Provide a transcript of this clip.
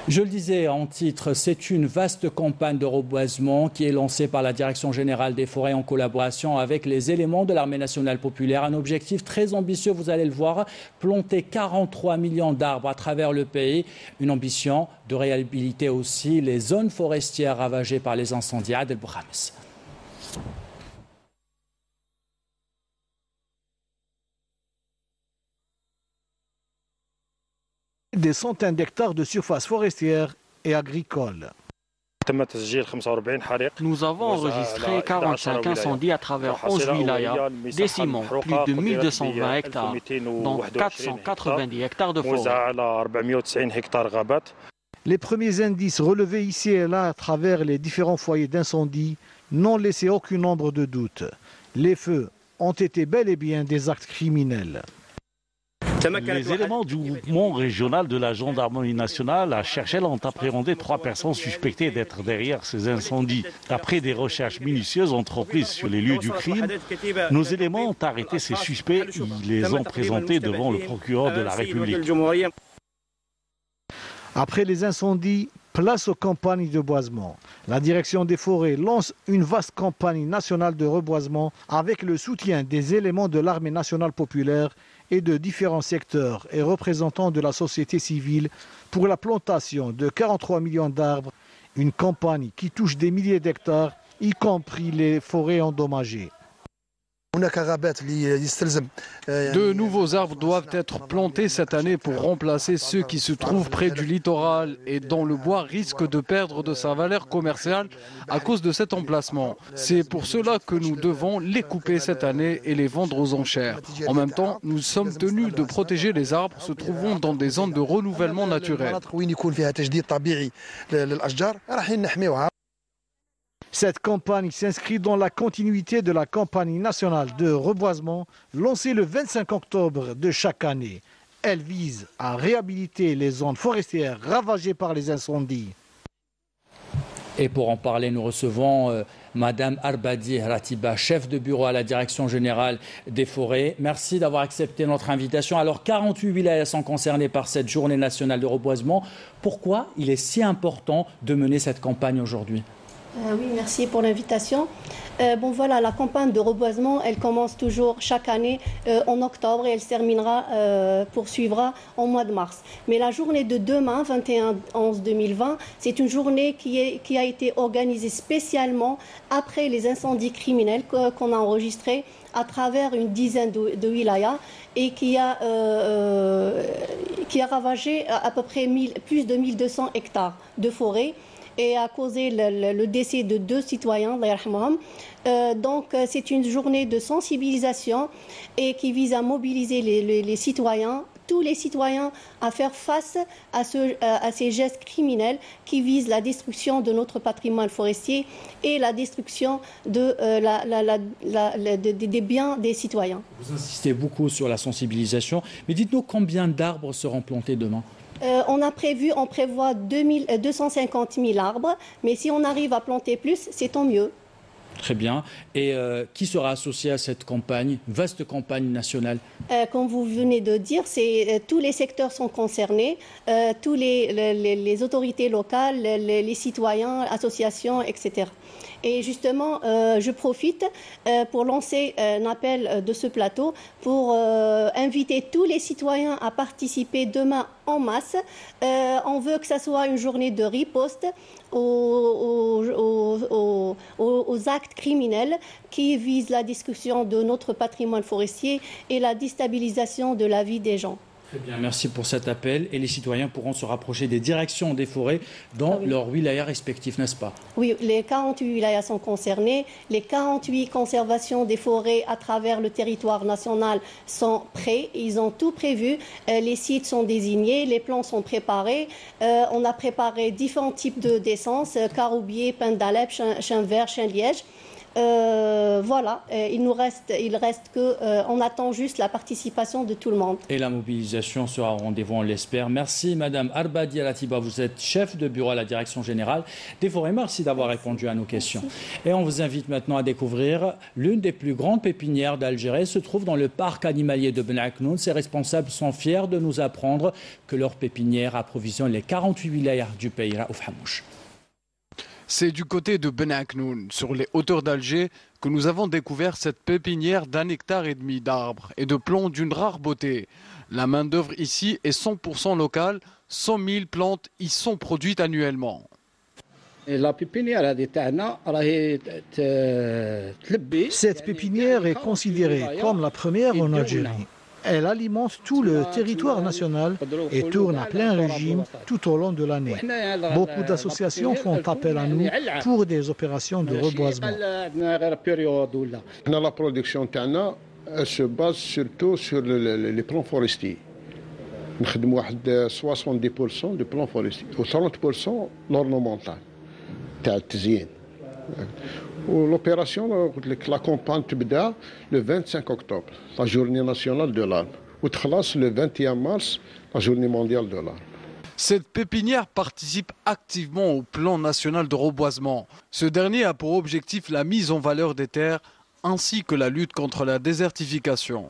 Je le disais en titre, c'est une vaste campagne de reboisement qui est lancée par la Direction générale des forêts en collaboration avec les éléments de l'Armée nationale populaire. Un objectif très ambitieux, vous allez le voir, planter 43 millions d'arbres à travers le pays. Une ambition de réhabiliter aussi les zones forestières ravagées par les incendies. Adel Bouhames. Des centaines d'hectares de surface forestière et agricole. Nous avons enregistré 45 incendies à travers 11 wilayas, décimant plus de 1220 hectares, dont 490 hectares de forêt. Les premiers indices relevés ici et là à travers les différents foyers d'incendie n'ont laissé aucune ombre de doute. Les feux ont été bel et bien des actes criminels. Les éléments du groupement régional de la gendarmerie nationale à Cherchel ont appréhendé 3 personnes suspectées d'être derrière ces incendies. Après des recherches minutieuses entreprises sur les lieux du crime, nos éléments ont arrêté ces suspects. Ils les ont présentés devant le procureur de la République. Après les incendies, place aux campagnes de boisement. La direction des forêts lance une vaste campagne nationale de reboisement avec le soutien des éléments de l'Armée nationale populaire et de différents secteurs et représentants de la société civile pour la plantation de 43 millions d'arbres, une campagne qui touche des milliers d'hectares, y compris les forêts endommagées. De nouveaux arbres doivent être plantés cette année pour remplacer ceux qui se trouvent près du littoral et dont le bois risque de perdre de sa valeur commerciale à cause de cet emplacement. C'est pour cela que nous devons les couper cette année et les vendre aux enchères. En même temps, nous sommes tenus de protéger les arbres se trouvant dans des zones de renouvellement naturel. Cette campagne s'inscrit dans la continuité de la campagne nationale de reboisement lancée le 25 octobre de chaque année. Elle vise à réhabiliter les zones forestières ravagées par les incendies. Et pour en parler, nous recevons Madame Arbadi Ratiba, chef de bureau à la Direction générale des forêts. Merci d'avoir accepté notre invitation. Alors, 48 wilayas sont concernés par cette journée nationale de reboisement. Pourquoi il est si important de mener cette campagne aujourd'hui ? Oui, merci pour l'invitation. Voilà, la campagne de reboisement, elle commence toujours chaque année en octobre et elle se poursuivra en mois de mars. Mais la journée de demain, 21/11/2020, c'est une journée qui a été organisée spécialement après les incendies criminels qu'on a enregistrés à travers une dizaine de wilayas et qui a ravagé à peu près plus de 1200 hectares de forêt et a causé le décès de 2 citoyens. Donc c'est une journée de sensibilisation et qui vise à mobiliser les citoyens, tous les citoyens, à faire face à ces gestes criminels qui visent la destruction de notre patrimoine forestier et la destruction des biens des citoyens. Vous insistez beaucoup sur la sensibilisation, mais dites-nous combien d'arbres seront plantés demain ? On prévoit 250 000 arbres, mais si on arrive à planter plus, c'est tant mieux. Très bien. Et qui sera associé à cette campagne, vaste campagne nationale ? Comme vous venez de dire, tous les secteurs sont concernés, tous les autorités locales, les citoyens, associations, etc. Et justement, je profite pour lancer un appel de ce plateau pour inviter tous les citoyens à participer demain en masse. On veut que ça soit une journée de riposte aux actes criminels qui visent la destruction de notre patrimoine forestier et la déstabilisation de la vie des gens. Très bien, merci pour cet appel. Et les citoyens pourront se rapprocher des directions des forêts dans leurs wilayas respectifs, n'est-ce pas ? Oui, les 48 wilayas sont concernés. Les 48 conservations des forêts à travers le territoire national sont prêts. Ils ont tout prévu. Les sites sont désignés, les plans sont préparés. On a préparé différents types d'essences, caroubier, pin d'Alep, chien vert, chien liège. Voilà, il reste que on attend juste la participation de tout le monde. Et la mobilisation sera au rendez-vous, on l'espère. Merci Madame Arbadia Latiba, vous êtes chef de bureau à la Direction Générale des Forêts. Merci d'avoir répondu à nos questions. Et on vous invite maintenant à découvrir l'une des plus grandes pépinières d'Algérie. Se trouve dans le parc animalier de Ben Aknoun. Ses responsables sont fiers de nous apprendre que leur pépinière approvisionne les 48 wilayas du pays. Raouf Hamouche. C'est du côté de Ben Aknoun, sur les hauteurs d'Alger, que nous avons découvert cette pépinière d'1,5 hectare d'arbres et de plants d'une rare beauté. La main-d'œuvre ici est 100% locale, 100 000 plantes y sont produites annuellement. Cette pépinière est considérée comme la première en Algérie. Elle alimente tout le territoire national et tourne à plein régime tout au long de l'année. Beaucoup d'associations font appel à nous pour des opérations de reboisement. La production se base surtout sur les plants forestiers. Nous avons 70% de plants forestiers ou 30% l'ornemental. L'opération, la campagne débute le 25 octobre, la journée nationale de l'arbre, ou le 21 mars, la journée mondiale de l'arbre. Cette pépinière participe activement au plan national de reboisement. Ce dernier a pour objectif la mise en valeur des terres ainsi que la lutte contre la désertification.